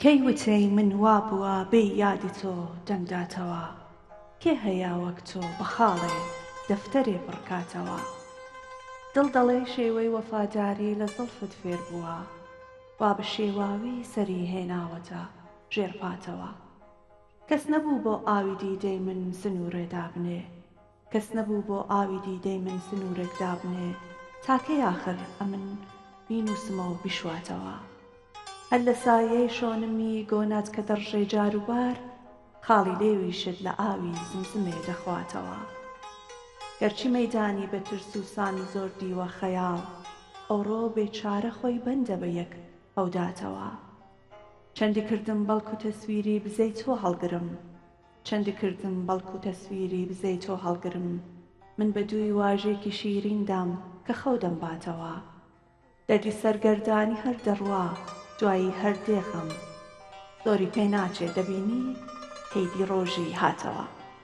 کەی وتەی من وابووە بێ یادی تۆ دەنگداتەوە، کێ هەیە وەک تۆ بە خاڵێ دەفتەرێ بڕکاتەوە. دڵ دەڵێ شێوەی وەفاداری لە زڵفت فێر بووە، وا بە شێواوی سەری هێناوەتە ژێرپاتەوە. کەس نەبوو بۆ ئاوی دیدەی من سنوورێ دابنێ، کەس نەبوو بۆ ئاوی دیدەی من سنوورێک دابنێ، تاکەی ئاخر ئەمن بینووسمە و بیشواتەوە. هەر لە سایەی شۆنمی گۆنات کە دەڕژێ جاروبار، خاڵی لێویشت لە ئاوی زمزمێ دەخواتەوە. گەرچی مەیدانی بە ترس و سامی زۆر دیوە خەیاڵ، ئەوڕۆ بێچارە خۆی بەندە بە یەک ئەوداتەوە. چەندی کردم بەڵکو تەسویری بزەی تۆ هەڵگرم، چەندی کردم بەڵکو تەسویری بزەی تۆ هەڵگرم، من بە دووی واژێکی شیریندام کە خەو دەمباتەوە. دەردی سەرگەردانی هەر دەڕوا دوایی هەر دێخم، زۆری پێ ناچێ دەبینی هەیدی ڕۆژی هاتەوە.